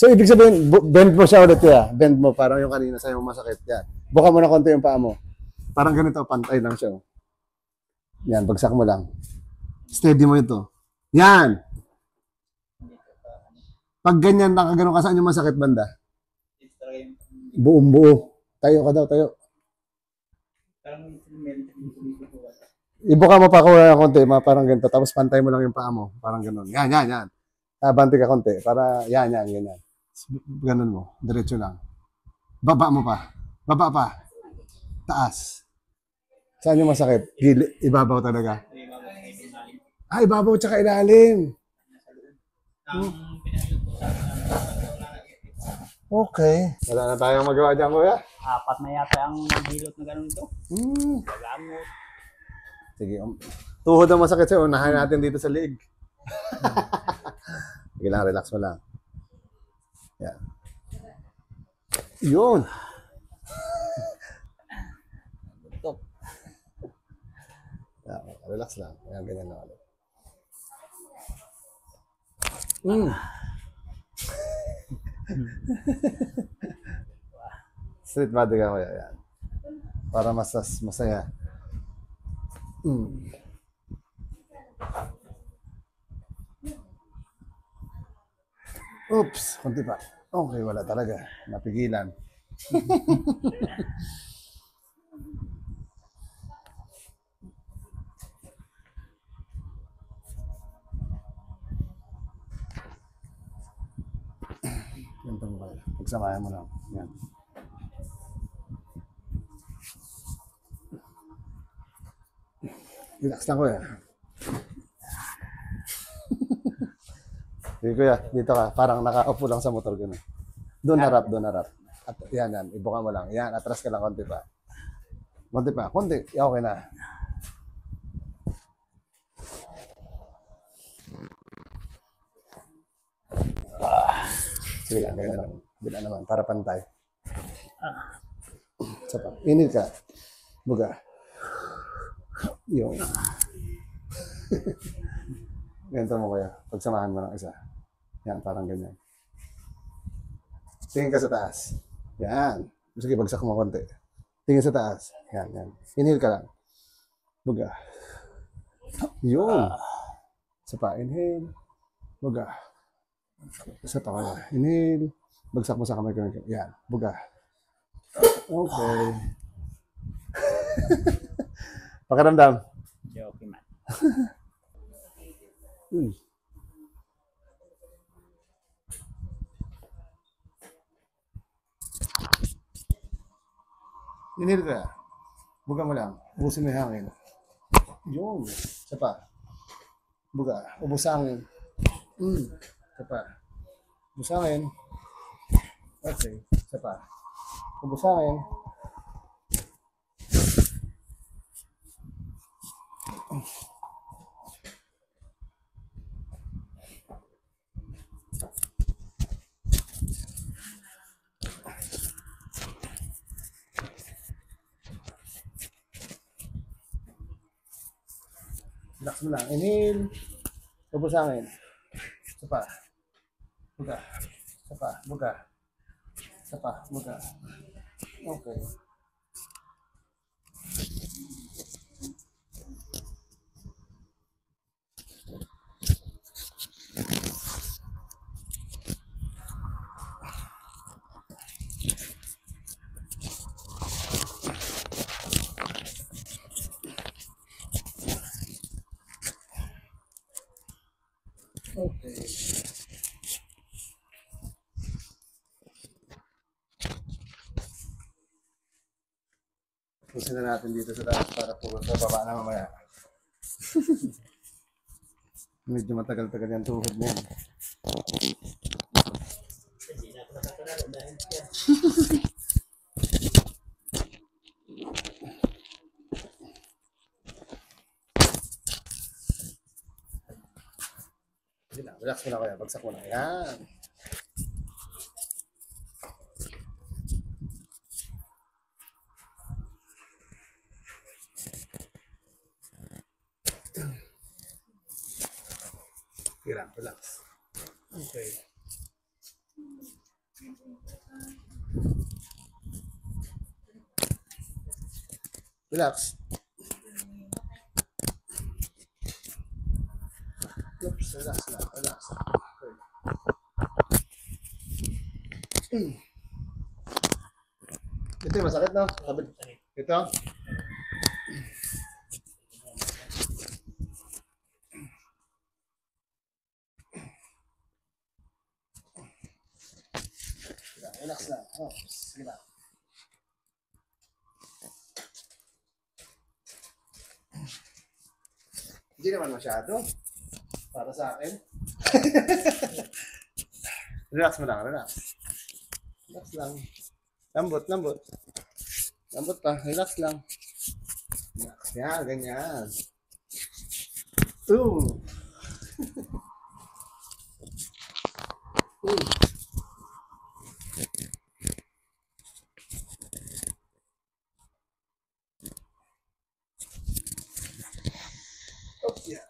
So, ibig sabihin, bend mo siya ulit, kuya. Bend mo, parang yung kanina sa'yo masakit. Yan. Buka mo na konti yung paa mo. Parang ganito, pantay lang siya. Yan, bagsak mo lang. Steady mo ito. Yan! Pag ganyan, nakaganon ka, saan yung masakit banda? Buong buo. Tayo ka daw, tayo. Ibuka mo pa kuya konti, parang ganito. Tapos pantay mo lang yung paa mo. Parang ganon. Yan, yan, yan. Banti ka konti. Para, yan, yan, ganyan. Ganon mo. Diretso lang. Baba mo pa. Baba pa. Taas. Saan yung masakit? Ibabaw talaga. Ah, ibabaw tsaka ilalim. Okay. Wala na tayong magawa dyan, kuya. Apat na yata ang hilot na ganun ito. Pagamot. Sige. Tuhod ang masakit sa'yo. Unahan natin dito sa liig. Sige lang, relax mo lang. Yan. Yun. Yan, relax lang. Ayan, ganyan lang ulit. Street body ka kuya. Yan. Para masaya. Oops, konti pa. Okay, wala talaga. Napigilan. Ganito mo kaya. Pagsamayan mo lang. Yan. Relax lang kuya. Sige kuya, dito ka. Parang nakaupo lang sa motor. Ganun. Doon harap. At yan. Ibuka mo lang. Yan, atras ka lang konti pa. Konti. Okay na. Sige lang, ganyan lang. Bila naman, para pantay. Sapa. Init ka. Buga. Yung. Ganito mo kuya. Pagsamahan mo ng isa. Yan, parang ganyan. Tingin ka sa taas. Yan. Sige, bagsak mo konti. Tingin sa taas. Yan. Inhale ka lang. Buga. Yun. Isa pa. Inhale. Buga. Isa pa kaya. Inhale. Bagsak mo sa kamay ko. Yan. Buga. Okay. Pakiramdam. Okay man. Inhale ka. Buga mo lang. Ubusin mo yung hangin. Yun. Isa pa. Buga. Ubus hangin. Isa pa. Ubus hangin. Okay. Isa pa. Ubus hangin. Relax mo lang. Inhale. Ubus hangin. Isa pa. Buga. Isa pa. Buga. Isa pa. Buga. Okay. Okay. Pusin na natin dito sa taas para po sa baba na mamaya. Medyo matagal-tagal yung tuhod mo yan. Relax mo na kaya. Bagsak mo na. Yan. Relax. Okay. Relax. Oops, relax lang, relax. Okay. Ito yung masakit, no? Ito? Relax lang. Oh, sige lang. Hindi naman masyado. Para sa akin. Relax mo lang, relax. Relax lang. Lambot, lambot. Lambot pa, relax lang. Relax. Yan, ganyan. Ooh. Ooh. Oh, yeah.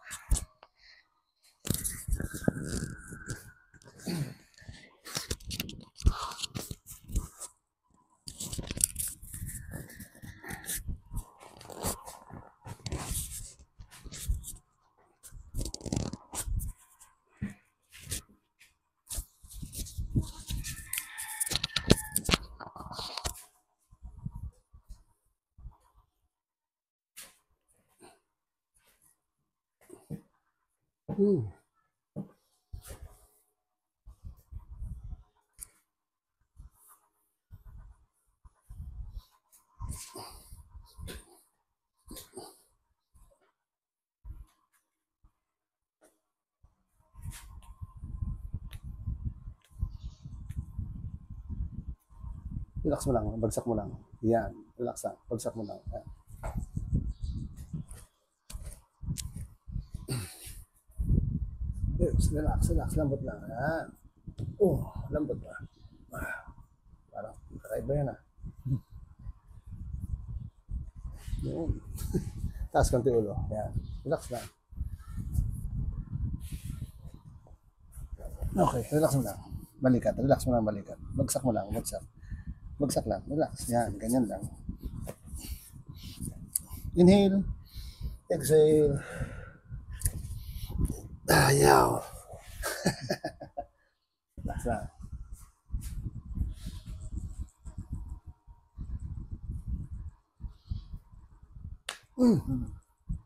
Relax mo lang, bagsak mo lang. Yan, relax lang, bagsak mo lang. Yan. Relax, relax, lambot lang. Yan. Oh, lambot na. Parang kakaiba yan ah. Yun. Taas konti ulo. Yan. Relax lang. Okay, relax mo lang. Balikat, relax mo lang, balikat. Bagsak mo lang, bagsak. Bagsak lang, relax. Yan, ganyan lang. Inhale. Exhale. Ayaw. Relax lang.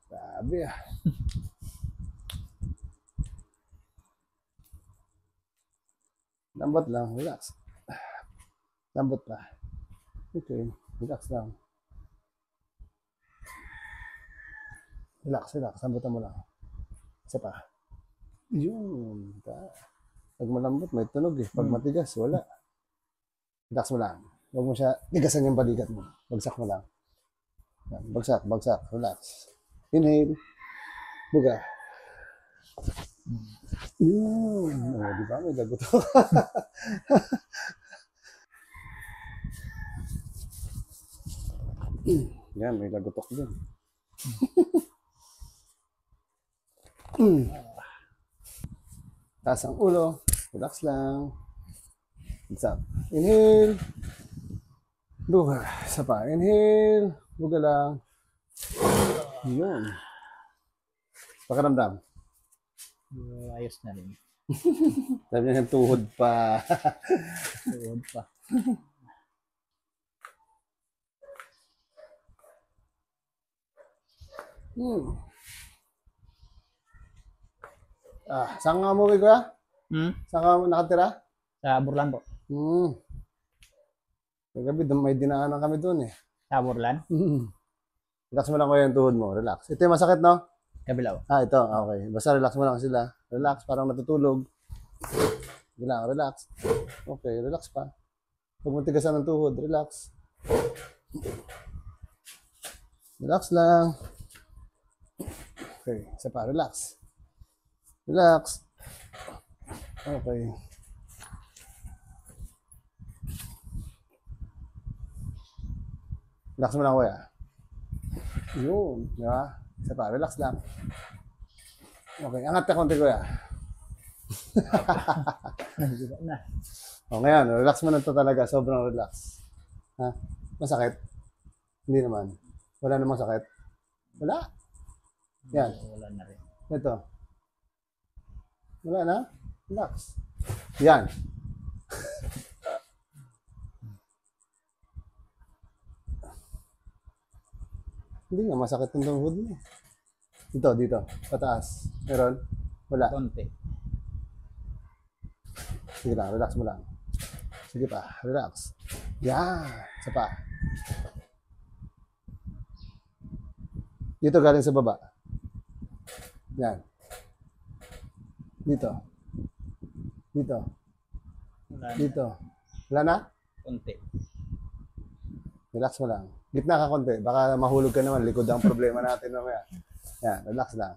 Grabe ah. Lambot lang, relax. Lambot pa. Okay, relax lang. Relax, relax. Lambutan mo lang. Isa pa. Yun. Pag malambot, may tunog eh. Pag matigas, wala. Relax mo lang. Huwag mo siya, tigasan yung balikat mo. Bagsak mo lang. Yan. Bagsak, bagsak. Relax. Inhale. Buga. Yun. Oh, di ba? May lagot ako. Yan, may lagotok din. Taas ang ulo. Relax lang. Bagsak. Inhale. Buga. Isa pa. Inhale. Buga lang. Yun. Pakiramdam. Ayos na rin. Sabi niya ng tuhod pa. Tuhod pa. Saan nga umuwi ko ya? Saan ka nakatira? Sa Burlan po. Kagabi, may dinaanan kami doon eh. Sa Burlan? Relax mo lang ko yung tuhod mo. Relax. Ito yung masakit, no? Kabilaw. Ito. Okay. Basta relax mo lang sila. Relax, parang natutulog. Sige lang, relax. Okay, relax pa. Huwag mo tigasan ng tuhod. Relax. Relax lang. Okay, isa pa. Relax. Relax. Okay. Relax mo lang, kuya. Yun. Di ba? Isa pa. Relax lang. Okay. Angat ka konti, kuya. Na. O, ngayon. Relax mo na ito talaga. Sobrang relax. Ha? Masakit? Hindi naman. Wala namang sakit. Wala. Yan. Wala na rin. Ito. Wala na. Relax. Yan. Hindi nga, masakit yung tuhod mo. Dito. Pataas. Meron? Wala. Konti. Sige lang, relax mo lang. Sige pa, relax. Yan. Isa pa. Dito galing sa baba. Yan. Dito. Wala na. Dito. Wala na? Konti. Relax mo lang. Gitna ka konti. Baka mahulog ka naman. Likod ang problema natin mamaya. Yan, relax lang.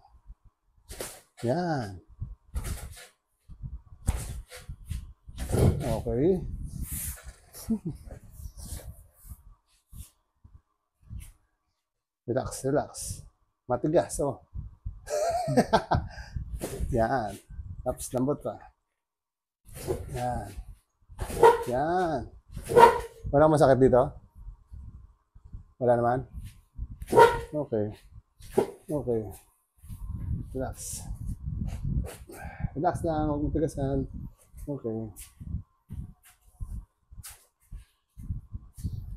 Yan. Okay. Relax. Matigas, oh. Yan. Tapos lambot pa. Yan. Walang masakit dito? Wala naman? Okay. Relax. Relax lang. Huwag matigasan. Okay.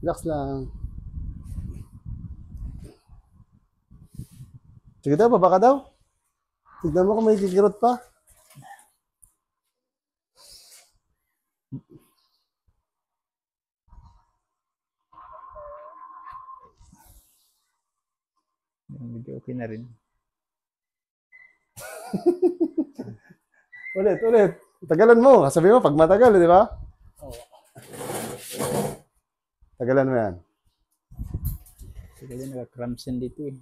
Relax lang. Sige daw, baba ka daw. Tignan mo kung may kikirot pa. Medyo okay na rin. Ulit. Tagalan mo. Sabi mo, pag matagal, di ba? Oo. Tagalan mo yan. Sige din, nagka-cramps yan dito eh.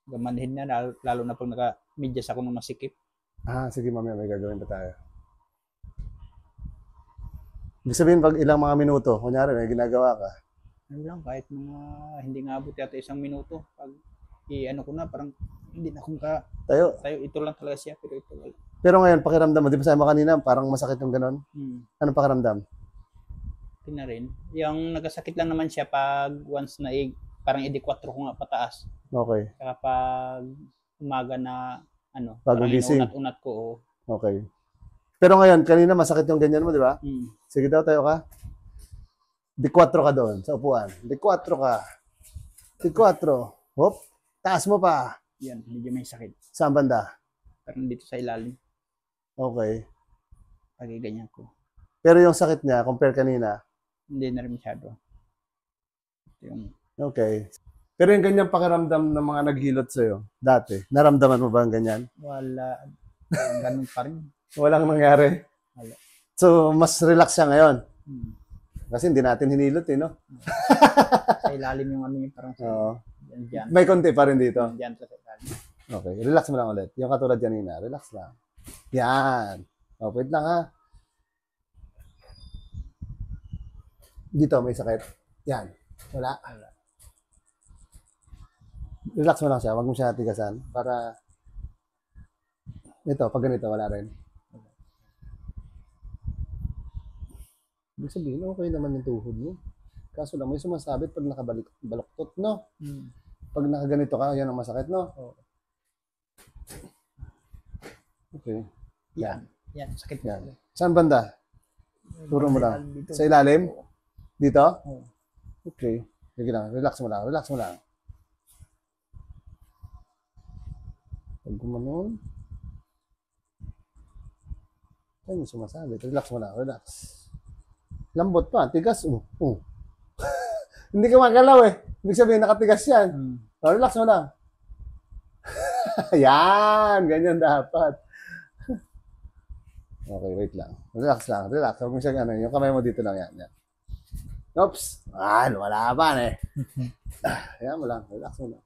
Gamanhin na, lalo na pag naka-medyas ako ng masikip. Sige mamaya, may gagawin pa tayo. Ibig sabihin, pag ilang mga minuto, kunyari, may ginagawa ka. Ano lang, kahit mga hindi nga abot yata 1 minuto. Pag ano ko na, parang hindi na akong Tayo. ito lang talaga siya, pero ito wala. Pero ngayon, pakiramdam mo, di ba sabi mo kanina, parang masakit yung ganon? Anong pakiramdam? Ito na rin. Yung nagasakit lang naman siya pag once na parang edi-4 ko nga pataas. Okay. Saka pag umaga na, Bago parang gising. inunat-unat ko. Oh. Okay. Pero ngayon, kanina masakit yung ganyan mo, di ba? Sige daw, tayo ka. D4 ka doon, sa upuan. D4 ka. D4. Hop. Taas mo pa. Yan, medyo may sakit. Saan banda? Parang dito sa ilalim. Okay. Pag ganyan ko. Pero yung sakit niya, compare kanina, Hindi na rin masyado. Yung, okay. Pero yung ganyang pakiramdam ng mga naghilot sa'yo, dati, naramdaman mo ba ang ganyan? wala. Ganun pa rin. Walang nangyari? Wala. So, mas relax siya ngayon. Hmm. Kasi hindi natin hinilot no? Sa ilalim yung yung parang sa Oo. dyan. May konti pa rin dito. Dyan sa ilalim. Okay, relax mo lang ulit. Yung katulad kanina, relax lang. Yan. O, wait lang ha. Dito, may sakit. Yan. Wala. Relax mo lang siya. Huwag mo siya natigasan. Para, ito, pag ganito, wala rin. Ibig sabihin, okay naman yung tuhod mo. Kaso lang, may sumasabit pag nakabaluktot, no? Pag nakaganito ka, yan ang masakit, no? Okay. Yan. Yan, sakit Yan. yan. Saan banda? Turo mo lang. Sa ilalim? Dito? Oo. Okay. Sige lang. Relax mo lang. Relax mo lang. Pag gumanon. Ay, may sumasabit. Relax mo lang. Relax. Lambot pa. Tigas. Hindi ka magalaw eh. Ibig sabihin, nakatigas yan. So, relax mo lang. Yan. Ganyan dapat. Okay, wait lang. Relax lang. Relax. Huwag mo siya yung kamay mo dito lang yan. Yan. Oops. Wala pa eh. Ayan mo lang. Relax mo lang.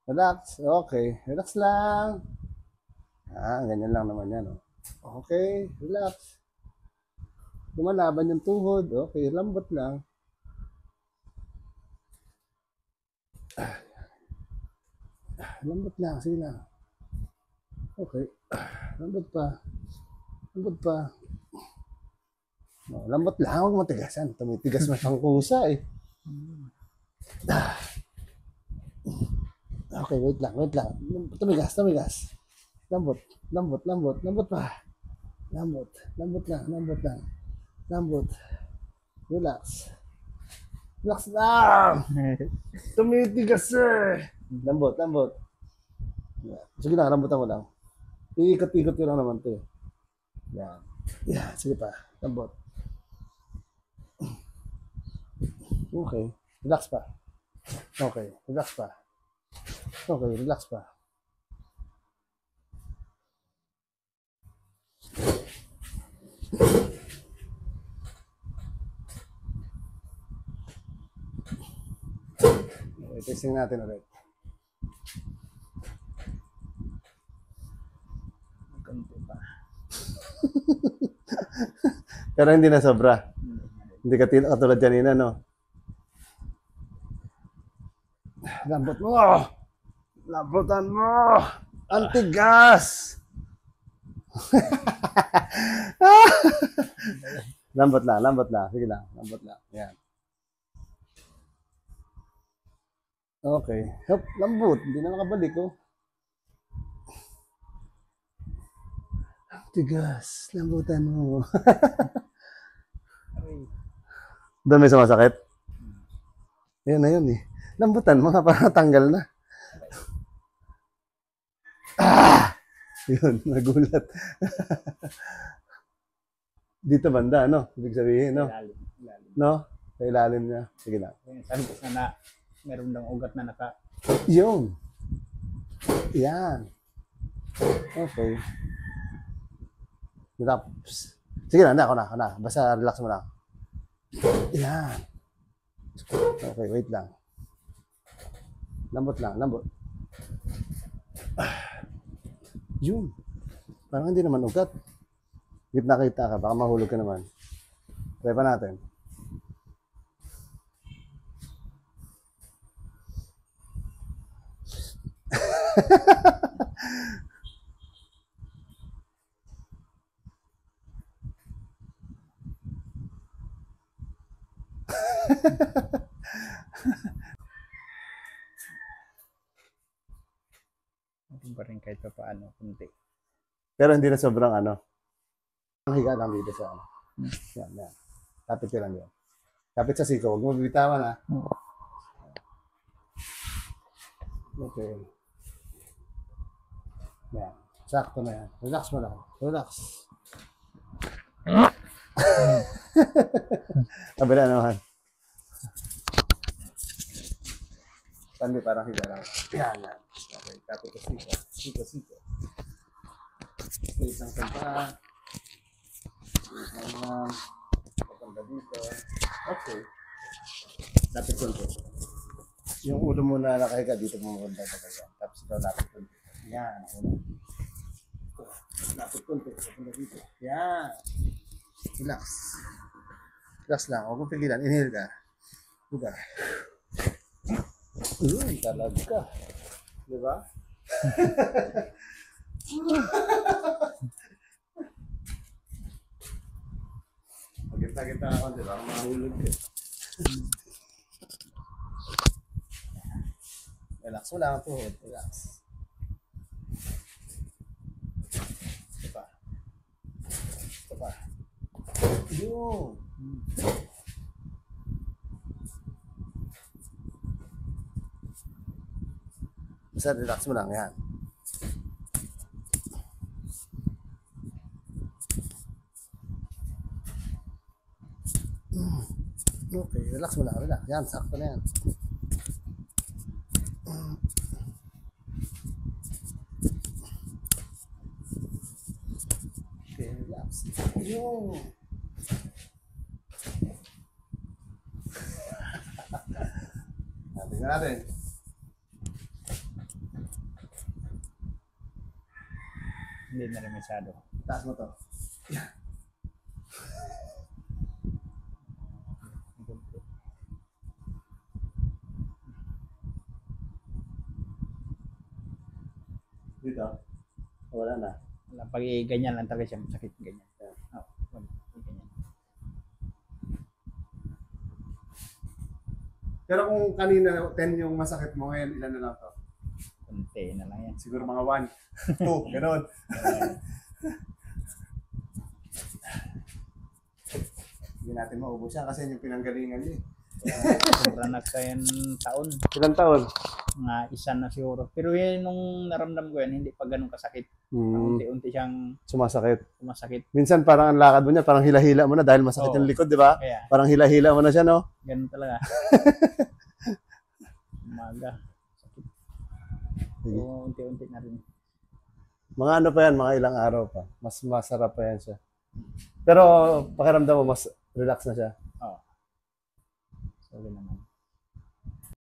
Relax. Okay. Relax lang. Ganyan lang naman yan. Okay. Relax. Lumalaban yung tuhod. Okay. Lambot lang. Lambot lang. Sige lang. Okay. Lambot pa. Lambot pa. Lambot lang. Huwag matigasan. Tumitigas mo siyang kusa eh. Okay, wait lang, wait lang. Tumigas, tumigas. Lambot, lambot, lambot, lambot pa. Lambot, lambot lang, lambot lang. Lambot. Relax. Relax lang! Tumitigas eh! Lambot, lambot. Yan. Sige lang, lambutan mo lang. Iikot-ikot ko lang naman to eh. Yan. Yan, sige pa. Lambot. Okay. Relax pa. Okay. Relax pa. Okay, relax pa. Okay, testing natin ulit. Konti pa. Pero hindi na sobra. Hindi ka katulad kanina, no? Lambot mo! Lambutan mo! Antigas! Lambot lang, lambot lang. Sige lang, lambot lang. Yan. Okay. Hup, lambot. Hindi na nakabalik, oh. Antigas. Lambutan mo. Ay, Doon may sumasakit? Yan na yun, eh. Lambutan mo nga para tanggal na. Ah! Yun, nagulat. Dito banda, no? Ibig sabihin, no? ilalim, ilalim. No? Sa ilalim niya. Sige lang. Yung sabi ko sana, meron daw ugat na naka... Yun. Yan. Okay. Relax. Sige na, ako na. Basta relax mo lang. Yan. Okay, wait lang. Lambot lang, lambot. Yun. Parang hindi naman ugat. Gitna kita ka, baka mahulog ka naman. Try pa natin. Meron pa rin kahit pa paano, kunti. Pero hindi na sobrang ano. Ang higa lang dito sa ano. Yan, yan. Kapit ka lang yan. Kapit sa siko. Huwag mo bibitawan ha. Okay. Yan. Sakto na yan. Relax mo lang. Relax. Kabila naman. Sandi parang higa lang. Yan, yan. Okay. Kapit sa siko. Siko. Isang kanta. Isang patanda dito. Okay. Lapit konti. Yung ulo mo na nakahiga dito mo maganda talaga. Tapos ikaw lapit konti. Yan. Lapit konti. Patanda dito. Yan. Relax. Relax lang. Huwag mong pigilan. Inhale ka. Buga. Talaga. Diba? Pagkita-kita ako, di ba? Mahulog ka. Relax mo lang ito. Relax. Ito pa. Ito pa. Yun. Basta relax mo lang. Yan. Okay, relax mo lang. Relax. Yan, sakto na yan. Okay, relax. Yun. Tingnan natin. Hindi na rin masyado. Taas mo to. Yan. Dito. Wala na. Pag ganyan lang talaga siya, masakit ganyan. Oh, ganyan. Pero kung kanina 10 yung masakit mo, ngayon ilan na lang to? Unti na lang yan. Siguro mga 1, 2, gano'n. Hindi natin maubos yan kasi yung pinanggalingan niya. Sobrang nagsayan taon. Ilang taon? Mga isa na siguro. Pero yun, nung naramdam ko yan, hindi pa ganun kasakit. Unti-unti siyang Sumasakit. sumasakit. Minsan parang ang lakad mo niya, parang hila-hila mo na dahil masakit Oo. yung likod, di ba? Kaya, Parang hila-hila mo na siya, no? ganun talaga. Umaga. Sakit. Sige. So, unti-unti na rin. Mga ano pa yan, mga ilang araw pa. Mas masarap pa yan siya. Pero pakiramdam mo, mas relax na siya.